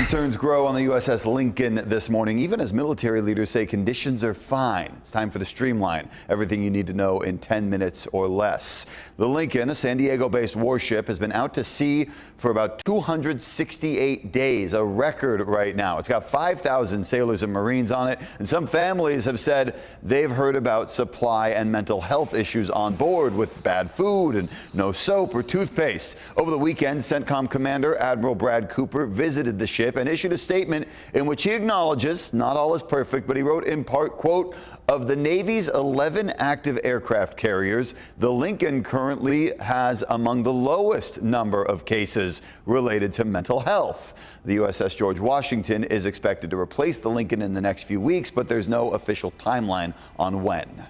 Concerns grow on the USS Lincoln this morning, even as military leaders say conditions are fine. It's time for the Streamline. Everything you need to know in 10 minutes or less. The Lincoln, a San Diego-based warship, has been out to sea for about 268 days, a record right now. It's got 5,000 sailors and Marines on it, and some families have said they've heard about supply and mental health issues on board with bad food and no soap or toothpaste. Over the weekend, CENTCOM Commander Admiral Brad Cooper visited the ship and issued a statement in which he acknowledges not all is perfect, but he wrote in part, quote, "Of the Navy's 11 active aircraft carriers, the Lincoln currently has among the lowest number of cases related to mental health." The USS George Washington is expected to replace the Lincoln in the next few weeks, but there's no official timeline on when.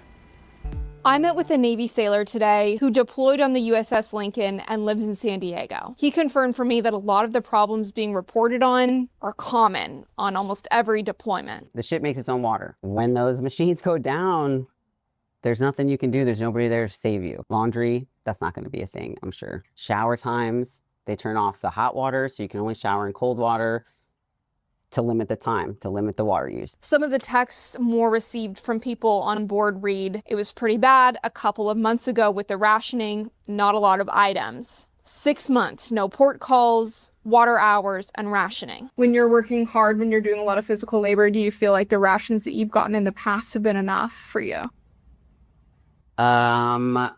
I met with a Navy sailor today who deployed on the USS Lincoln and lives in San Diego. He confirmed for me that a lot of the problems being reported on are common on almost every deployment. The ship makes its own water. When those machines go down, there's nothing you can do. There's nobody there to save you. Laundry, that's not going to be a thing, I'm sure. Shower times, they turn off the hot water so you can only shower in cold water, to limit the time, to limit the water use. Some of the texts more received from people on board read, "It was pretty bad a couple of months ago with the rationing, not a lot of items. 6 months, no port calls, water hours, and rationing." When you're working hard, when you're doing a lot of physical labor, do you feel like the rations that you've gotten in the past have been enough for you? No.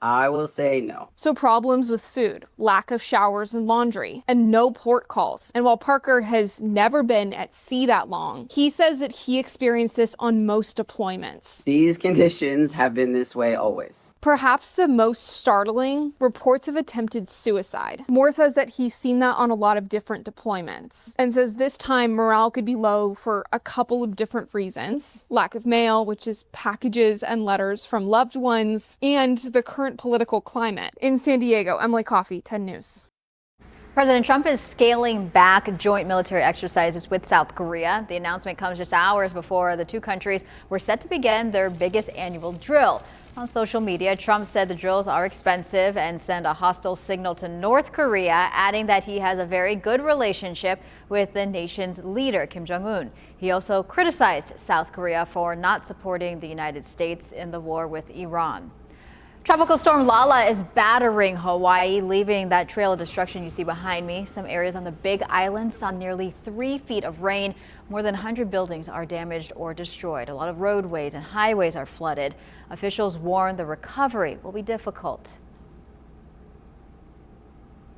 I will say no. So problems with food, lack of showers and laundry, and no port calls. And while Parker has never been at sea that long, he says that he experienced this on most deployments. These conditions have been this way always. Perhaps the most startling, reports of attempted suicide. Moore says that he's seen that on a lot of different deployments and says this time morale could be low for a couple of different reasons. Lack of mail, which is packages and letters from loved ones, and the current political climate. In San Diego, Emily Coffey, 10 News. President Trump is scaling back joint military exercises with South Korea. The announcement comes just hours before the two countries were set to begin their biggest annual drill. On social media, Trump said the drills are expensive and send a hostile signal to North Korea, adding that he has a very good relationship with the nation's leader, Kim Jong-un. He also criticized South Korea for not supporting the United States in the war with Iran. Tropical storm Lala is battering Hawaii, leaving that trail of destruction you see behind me. Some areas on the Big Island saw nearly 3 feet of rain. More than 100 buildings are damaged or destroyed. A lot of roadways and highways are flooded. Officials warn the recovery will be difficult.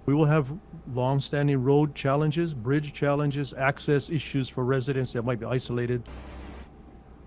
We will have long-standing road challenges, bridge challenges, access issues for residents that might be isolated.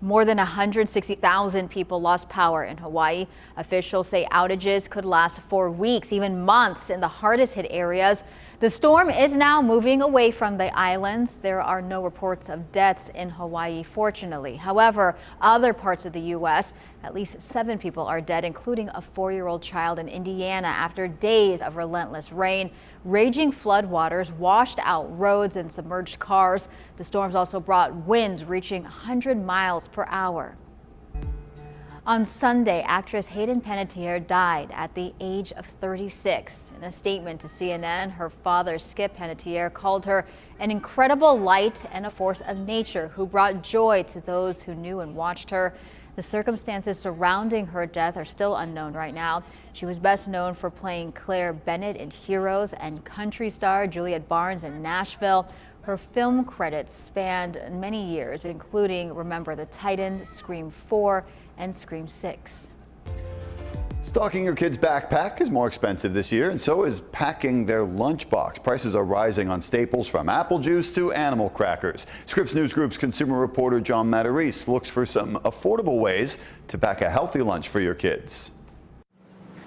More than 160,000 people lost power in Hawaii. Officials say outages could last for weeks, even months in the hardest hit areas. The storm is now moving away from the islands. There are no reports of deaths in Hawaii, fortunately. However, other parts of the U.S., at least 7 people are dead, including a 4-year-old child in Indiana after days of relentless rain. Raging floodwaters washed out roads and submerged cars. The storms also brought winds reaching 100 miles per hour. On Sunday, actress Hayden Panettiere died at the age of 36. In a statement to CNN, her father, Skip Panettiere, called her an incredible light and a force of nature who brought joy to those who knew and watched her. The circumstances surrounding her death are still unknown right now. She was best known for playing Claire Bennett in Heroes and country star Juliet Barnes in Nashville. Her film credits spanned many years, including Remember the Titan, Scream 4, and Scream 6. Stocking your kid's backpack is more expensive this year, and so is packing their lunchbox. Prices are rising on staples from apple juice to animal crackers. Scripps News Group's consumer reporter John Matarese looks for some affordable ways to pack a healthy lunch for your kids.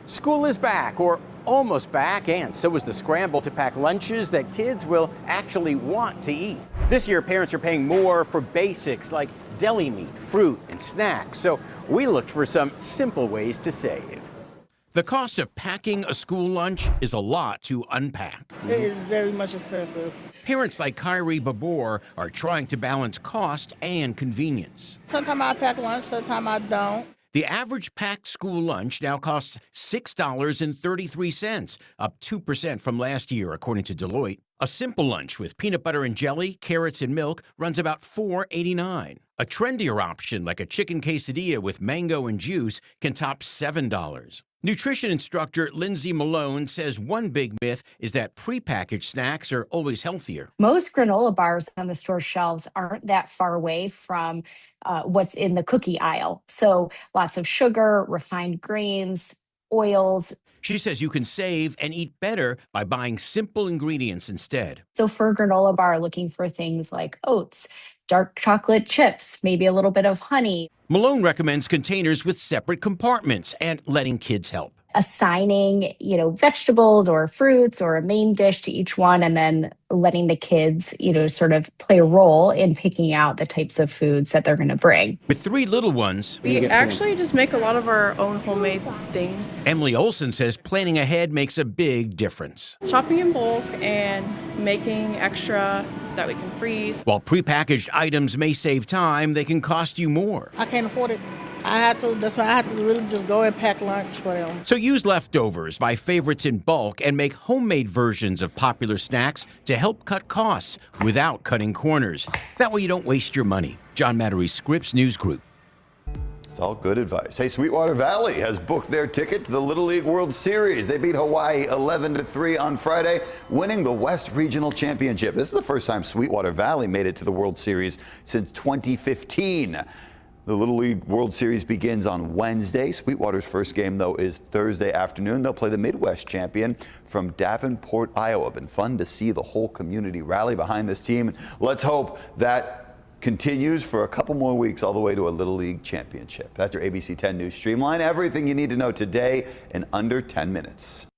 School is back, or almost back, and so is the scramble to pack lunches that kids will actually want to eat. This year, parents are paying more for basics like deli meat, fruit, and snacks, so we looked for some simple ways to save. The cost of packing a school lunch is a lot to unpack. It is very much expensive. Parents like Kyrie Babor are trying to balance cost and convenience. Sometimes I pack lunch, sometimes I don't. The average packed school lunch now costs $6.33, up 2% from last year, according to Deloitte. A simple lunch with peanut butter and jelly, carrots and milk runs about $4.89. A trendier option like a chicken quesadilla with mango and juice can top $7. Nutrition instructor Lindsay Malone says one big myth is that prepackaged snacks are always healthier. Most granola bars on the store shelves aren't that far away from what's in the cookie aisle. So lots of sugar, refined grains, oils. She says you can save and eat better by buying simple ingredients instead. So for a granola bar, looking for things like oats, dark chocolate chips, maybe a little bit of honey. Malone recommends containers with separate compartments and letting kids help. Assigning, vegetables or fruits or a main dish to each one, and then letting the kids, sort of play a role in picking out the types of foods that they're going to bring. With 3 little ones, we actually just make a lot of our own homemade things. Emily Olson says planning ahead makes a big difference. Shopping in bulk and making extra that we can freeze. While prepackaged items may save time, they can cost you more. I can't afford it. That's why I had to really just go and pack lunch for them. So use leftovers, buy favorites in bulk, and make homemade versions of popular snacks to help cut costs without cutting corners. That way you don't waste your money. John Mattery, Scripps News Group. It's all good advice. Hey, Sweetwater Valley has booked their ticket to the Little League World Series. They beat Hawaii 11-3 on Friday, winning the West Regional Championship. This is the first time Sweetwater Valley made it to the World Series since 2015. The Little League World Series begins on Wednesday. Sweetwater's first game, though, is Thursday afternoon. They'll play the Midwest champion from Davenport, Iowa. Been fun to see the whole community rally behind this team. Let's hope that continues for a couple more weeks all the way to a Little League championship. That's your ABC 10 News Streamline. Everything you need to know today in under 10 minutes.